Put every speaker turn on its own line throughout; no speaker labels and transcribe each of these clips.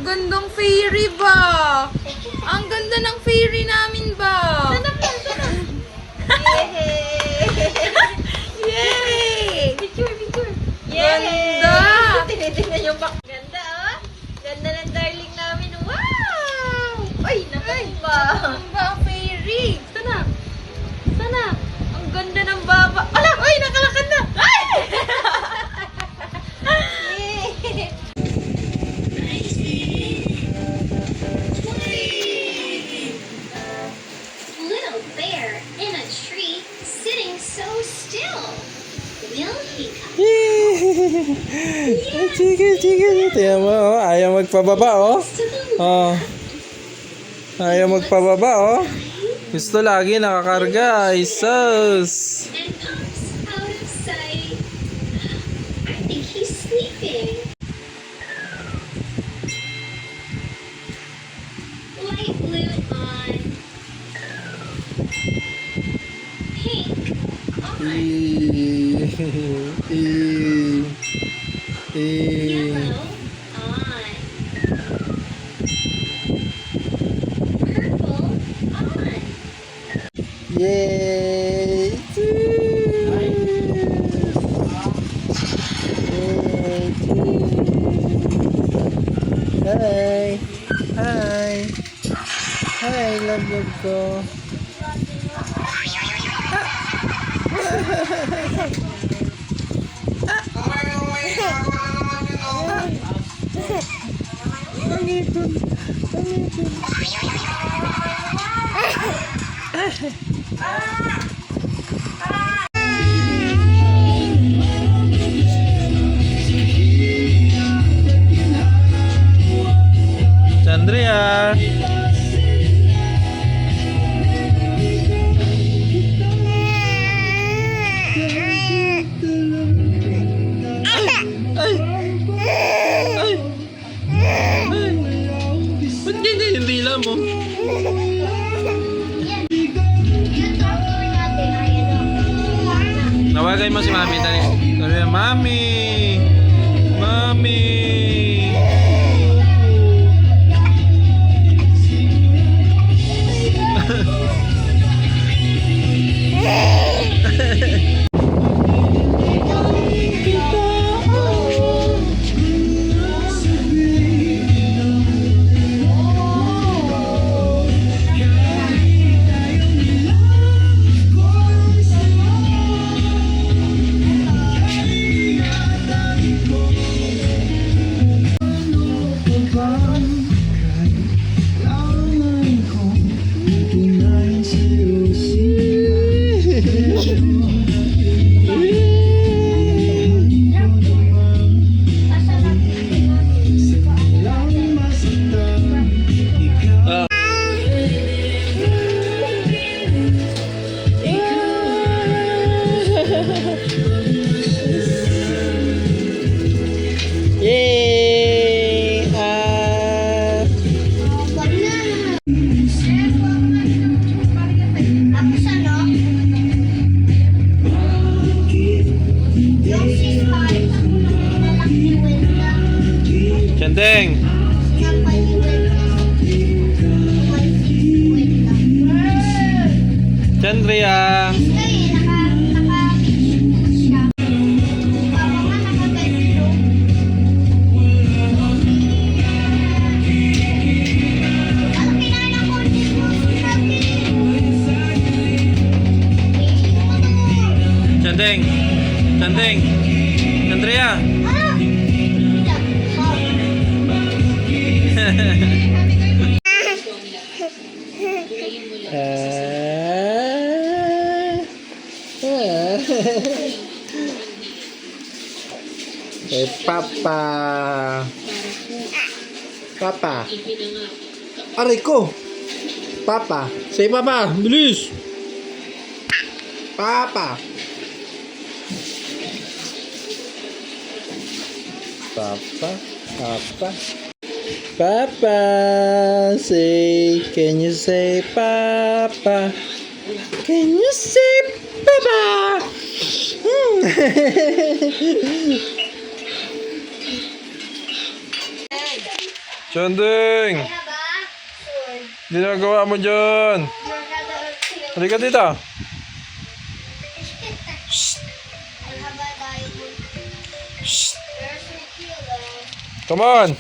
Ang gandang fairy ba? Ang ganda ng fairy namin ba? Yay!
Picture!
Ganda!
Tinitingnan yung back. Ganda, oh. Ganda ng darling namin. Wow! Ay, nakamba.
Ang ba ang fairy? Sana? Ang ganda ng baba. Ala! Ay! Nakalakad na! Ay!
Little bear in a tree sitting so still. Will he come?
Sige. Tingnan mo, oh. Ayaw magpababa, oh.
To the
Oh. Ayaw magpababa, oh. Gusto lagi nakakarga. Ay, sus.
and pops out of sight. I think he's sleeping. Light blue on. Pink on. Yellow on. Purple on.
Yay! Hi, love ko. Chandria. Ba't ganyan yung dila mo? Nawagay mo si Mami, dali. Dali, Mami! Mami! Yay! Chandeng! Chandria! Chandeng! Chandria! Papa. Aray ko. Papa. Say Papa. Bilis. Papa. Papa. Say. Can you say Papa? Can you say Papa? Chanding!
I have a sword.
Ginagawa mo dyan?
You have a
Halika dito.
I have a diamond.
Shh.
There's a kilo.
Come on.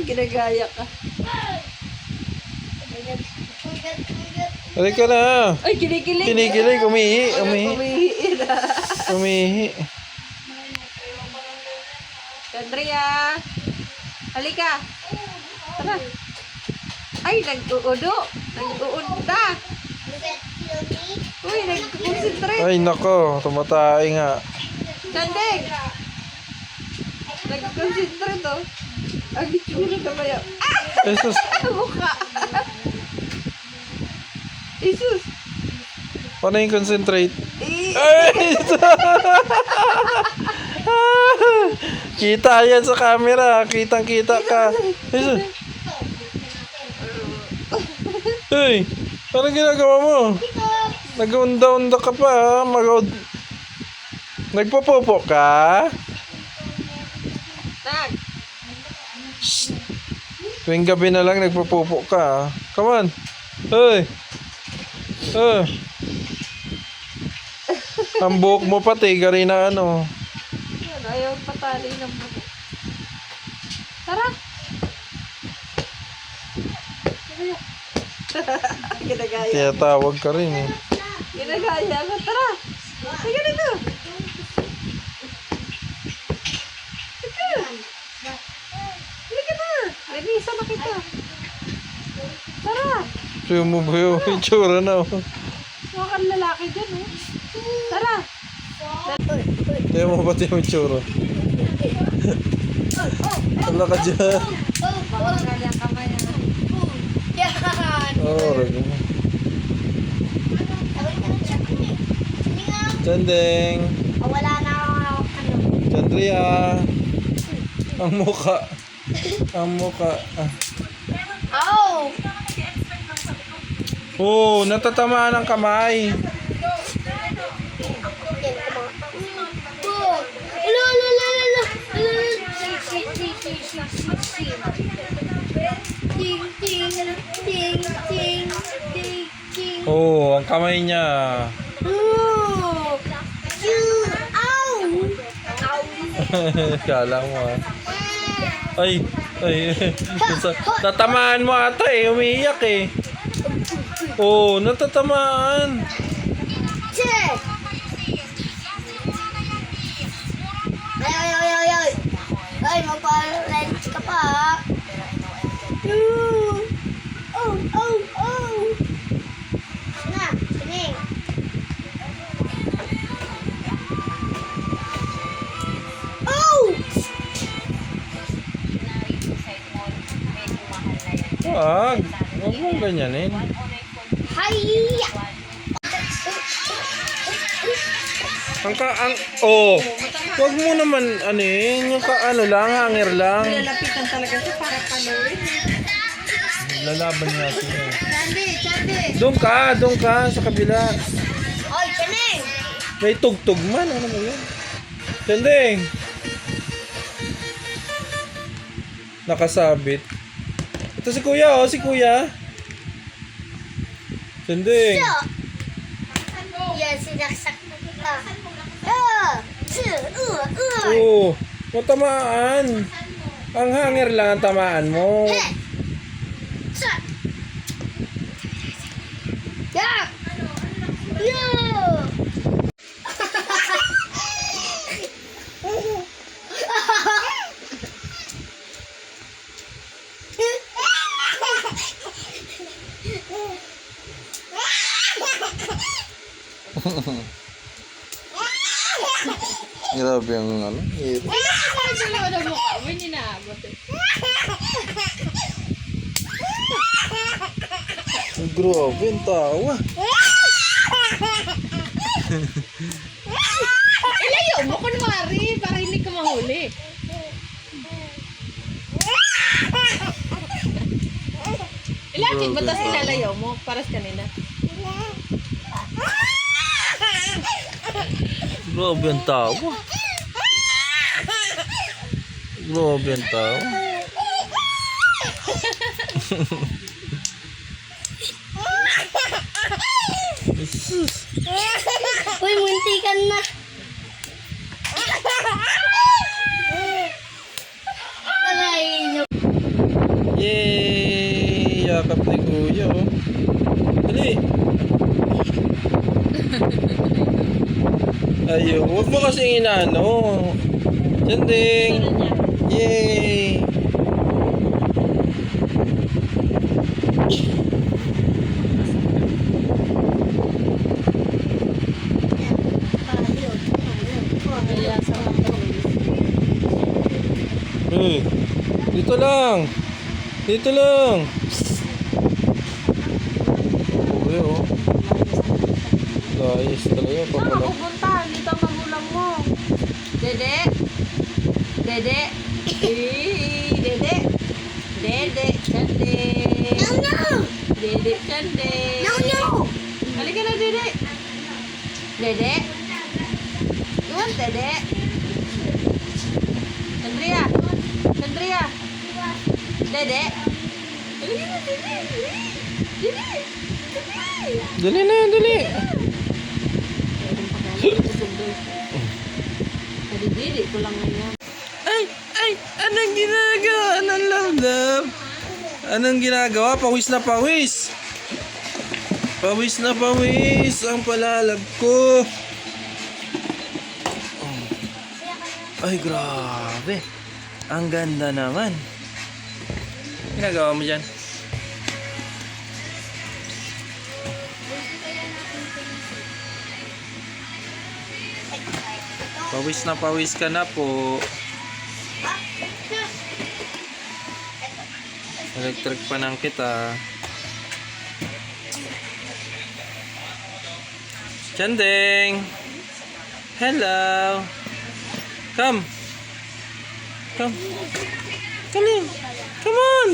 Ginagaya ka.
Halika na.
Ay, kinikilig.
Kinikilig. Umihi. Umihi.
Umihi na.
Umihi.
Andrea. Halika. Tara. Ay, nag-uudo. Nag-uunda. Uy, nag-concentrate.
Ay, nako. Tumatay nga.
Chandeng. Nag-concentrate, oh. Ang itsura na ba yan?
Jesus.
Ang mukha. Jesus.
Paano yung concentrate?
Eh,
Ay! Kita yan sa camera. Kitang-kita ka. Jesus. Hey! Anong ginagawa mo? Nag-unda-unda ka pa, ha? Nagpopopo ka?
Nag.
Tuwing gabi na lang nagpopopo ka, ha? Come on! Hey! Ang buhok mo pati, gari na ano.
Ayaw patali ng mga. Tara. Ginagaya.
Tinatawag ka rin, eh.
Ginagaya ka. Tara. Sige dito. Halika na. Linisan na kita. Tara.
Tuyo mo ba yung itsura na, oh.
Mga kang lalaki dyan, oh. Tara.
Tuyo mo pati yung itsura. Wala ka dyan.
Bawal yung kamay na.
Oo, rago mo. Chandeng.
Wala na ako
Chandria. Ang muka. Ang muka. Ah.
Oh!
Oh, natatamaan ang kamay. Oh, ang kamay niya. Kala mo, ah. Ay, ay. Tatamaan mo ata eh. Umiiyak eh. Oh, natatamaan.
Ay, magpa-lens ka pa. Oh. Na, sining. Oh!
Wag. Huwag mong ganyanin.
Hiya!
Oh. Huwag mo naman, ano eh. Yung ano lang, hanger lang.
Lalapitan talaga siya para panurin.
Lalaban natin eh.
Chandi.
Doon ka, sa kabila.
Oy, sining!
May tugtog man, ano mo yun? Chandeng! Nakasabit. Ito si kuya, oh, si kuya. Chandeng!
Yan, sinaksak na kita.
Oo, matamaan. Ang hanger lang ang tamaan mo. Grabe ang ano. Grabe ang tawa.
Ilayo mo kunwari para hindi ka mahuli. Ilapit mo tapos ilalayo mo para sa kanina.
Grabe ang tawa. Grabe ang tao.
Uy, muntikan na. Aray, no.
Yay! Yakap ni Kuya, oh. Dali! Ayun, huwag mo kasing inaano. Sanding! Yay! Dito lang! Dito lang! Uy, oh. Guys, talaga pa
Saan
pala.
ka pupunta? Dito ang magulang mo. Dede? Dede? Dede? Dede? Chande? Dede? Chande? Halika na, Dede. Dede? Iwan, Dede. Chandria? Chandria? Dede? Halika na, Dede. Dede? Dede?
Dali na, dali!
Dede ko lang ngayon.
Ay! Ay! Anong ginagawa? Anong love? Anong ginagawa? Pawis na pawis! Pawis na pawis! Ang palalab ko! Ay, grabe! Ang ganda naman! Ginagawa mo dyan? Pawis na pawis ka na po. Electric pa ng kita. Chandeng! Hello! Come! Come! Come in! Come on!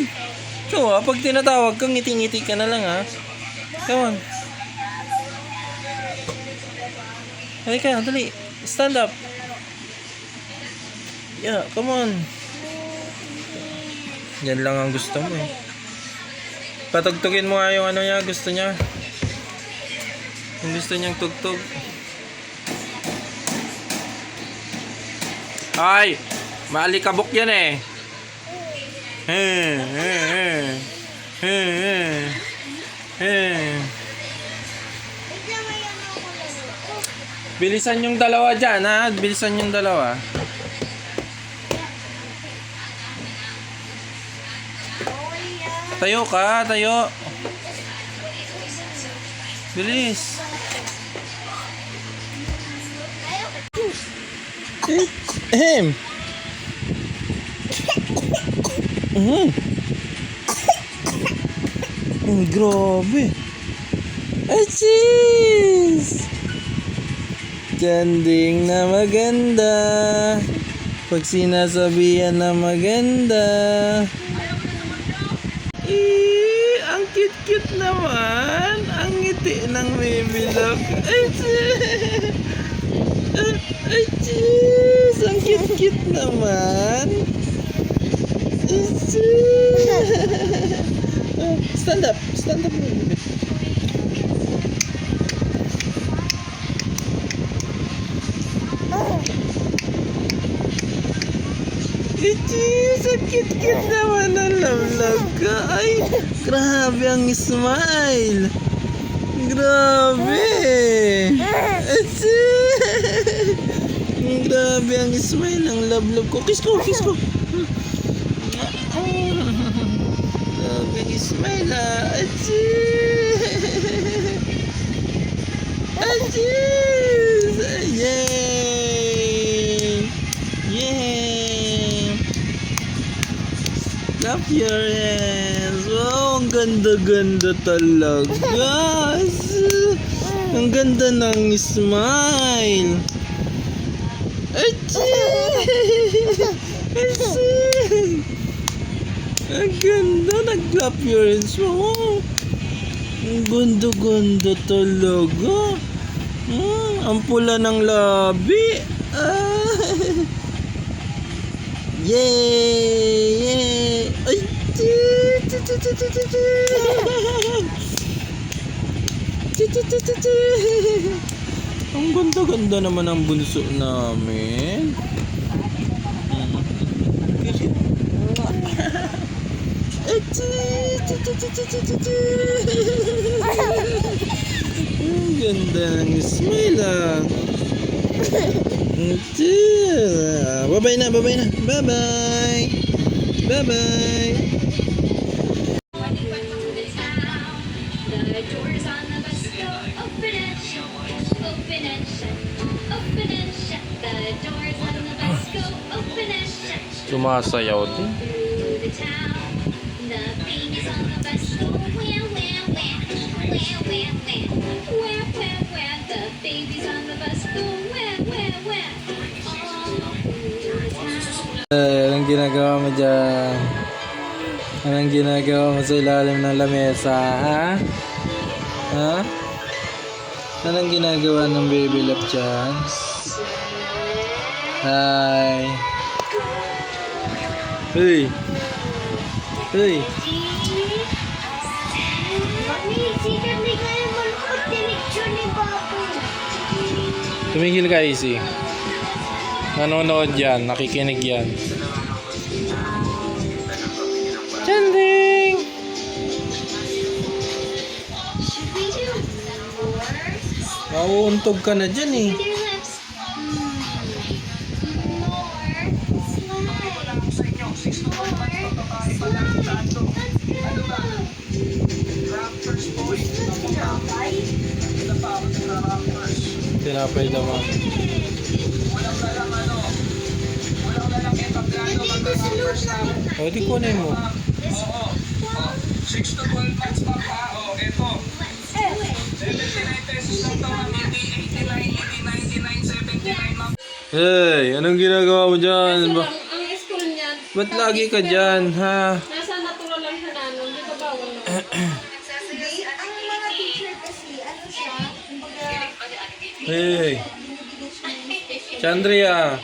So, pag tinatawag kang ngiti-ngiti ka na lang, ha? Come on! Halika, dali! Stand up! Yeah, come on! Yan lang ang gusto mo, eh. Patugtugin mo nga yung ano niya, gusto niya. Yung gusto niyang tugtog. Ay! Maalikabok yan, eh. Bilisan yung dalawa dyan, ha? Bilisan yung dalawa. Tayo ka, tayo. Bilis. Ahem. Grabe. Achis! Chanding na maganda. Pag sinasabihan na maganda. Ang cute-cute naman. Ang ngiti ng bibilog. Achis! Ang cute-cute naman. Stand up. Stand up. Achis! Ang cute-cute naman ang love ka. Ay, grabe ang smile. Grabe. Achis! Grabe ang smile ng love ko. Kiss ko, kiss ko. Grabe ang smile, ha. Achis! Achis! Yay! Yay! Clap your hands. Wow, ang ganda-ganda talaga. Ang ganda ng smile. Achis! Achis! Ang ganda. Nag-clap your hands. Wow. Ang ganda-ganda talaga. Ang pula ng labi. Yay! Yay! Ay! Ang ganda-ganda naman ang bunso namin. Ang ganda ng smile ah. Bye-bye na, bye-bye na. Bye-bye. Bye-bye.
The doors on the bus go open and shut, open and shut, open and shut. The doors on the bus go open and shut.
Sumasayaw din.
Through the town, the babies on the bus go where, where, where, where, where, where, where, where, where. The babies on the bus go where, where, where. All through the town.
Anong ginagawa mo dyan? Anong ginagawa mo sa ilalim ng lamesa, ha? Ha? Anong ginagawa ng baby love dyan? Hi! Hey! Hey!
Mami, sikat ni kaya malukot tinicture ni Papa.
Tumigil ka, Easy. Nanonood yan, nakikinig yan. Chanding!
Should we do more?
Mauuntog ka na dyan eh.
With your lips. More slide. More slide. Let's go.
Tinapay daw mo. O, di kunin mo.
Six to 12 months pa pa. O, eto. 79 pesos lang to, ma'am. Hindi 89, 80, 99, 79, ma'am.
Hey, anong ginagawa mo dyan?
Kaso lang, ang school niyan.
Ba't lagi ka dyan, ha?
Nasa natural lang siya nanon. Di ba bawal na?
Ang mga teacher kasi, ano siya, kumbaga,
Hey, Chandria.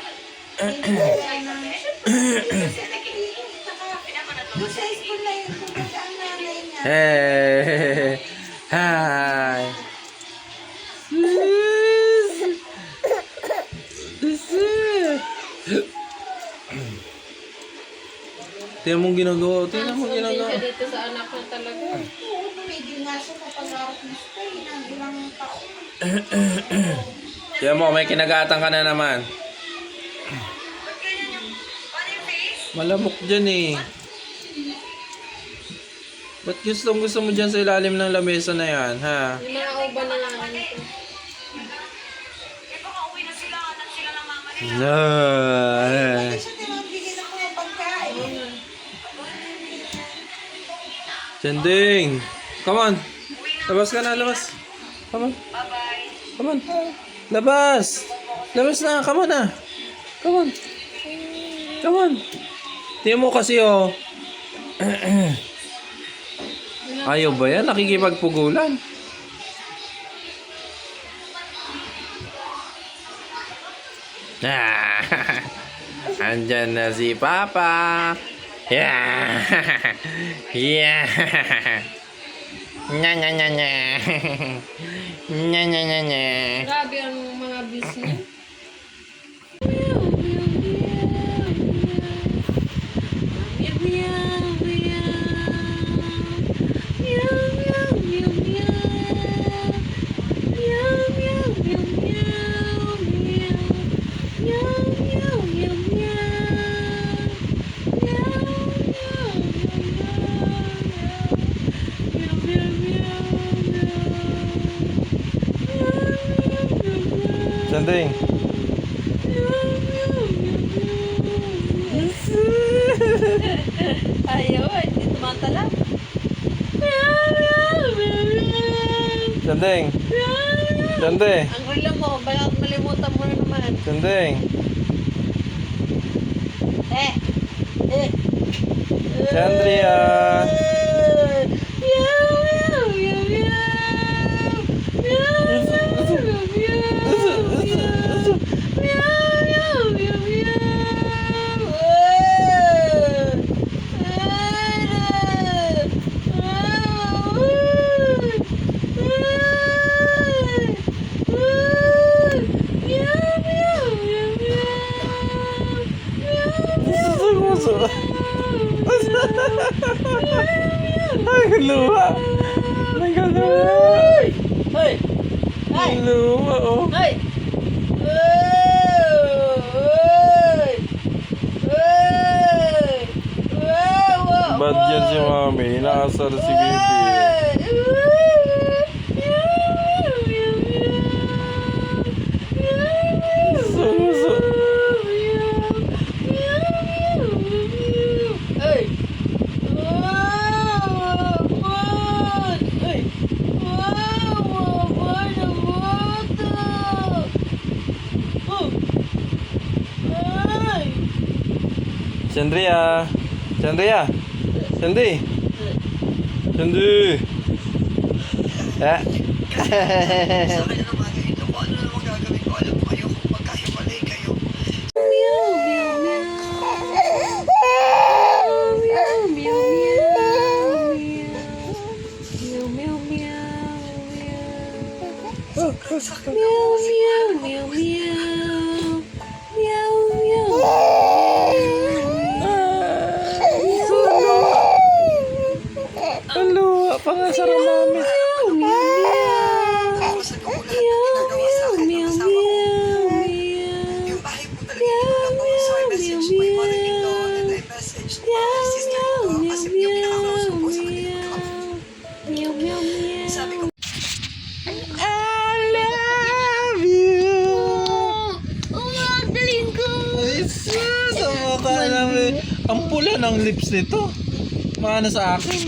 doon sa school na yun, kumbaga ang nanay niya.
Hey, hi. Tingnan mong ginagawa. Tingnan mong ginagawa.
Siya dito sa anak niya talaga.
Oo, tumigil nga siya sa pag-aaral ng stay ng ilang taon.
Tingnan mo, may kinagatang ka na naman. Malamok dyan eh. Ba't gusto mo dyan sa ilalim ng lamesa na yan, ha?
Yung mga uban na namin ito.
No.
Hindi siya tinabigyan ng mga pagkain.
Chanding! Come on! Labas ka na, labas! Come on! Come on! Labas! Labas na! Come on na! Come on! Come on! Tingnan mo kasi oh. Ayaw ba yan? Nakikipagpugulan. Andyan na si Papa. Yeah. Yeah. Nya nya nya nya. Nya nya nya nya.
Grabe ang mga business.
Chanding.
Ayaw, hindi tumatala.
Chanding. Chanding.
Ang relo mo, baka malimutan mo na naman.
Chanding. Chandria. Suso. Ay, luha. My God, ay.
Hoy!
Ay, luha, oh.
Hoy! Hoy! Hoy! Wow!
Bad yan si mami. Inaasar si baby. Suso.
Hey! Wow! Hey! Wow! Oh! Ay!
Chandria. Chandria. Chandri. Chandri. Eh. Ang luha. Pangasar ang mami.
Tapos nagkukulat na ginagawa sa akin ng asawa ko. Yung bahay po talaga tinulak ko. So I messaged my mother-in-law and I messaged my sister-in-law kasi yung pinaka-close ko po sa kanila. Sabi ko,
I love you.
Umagaling ko!
Jesus, ang mukha namin. Ang pula ng lips nito. Maano sa akin.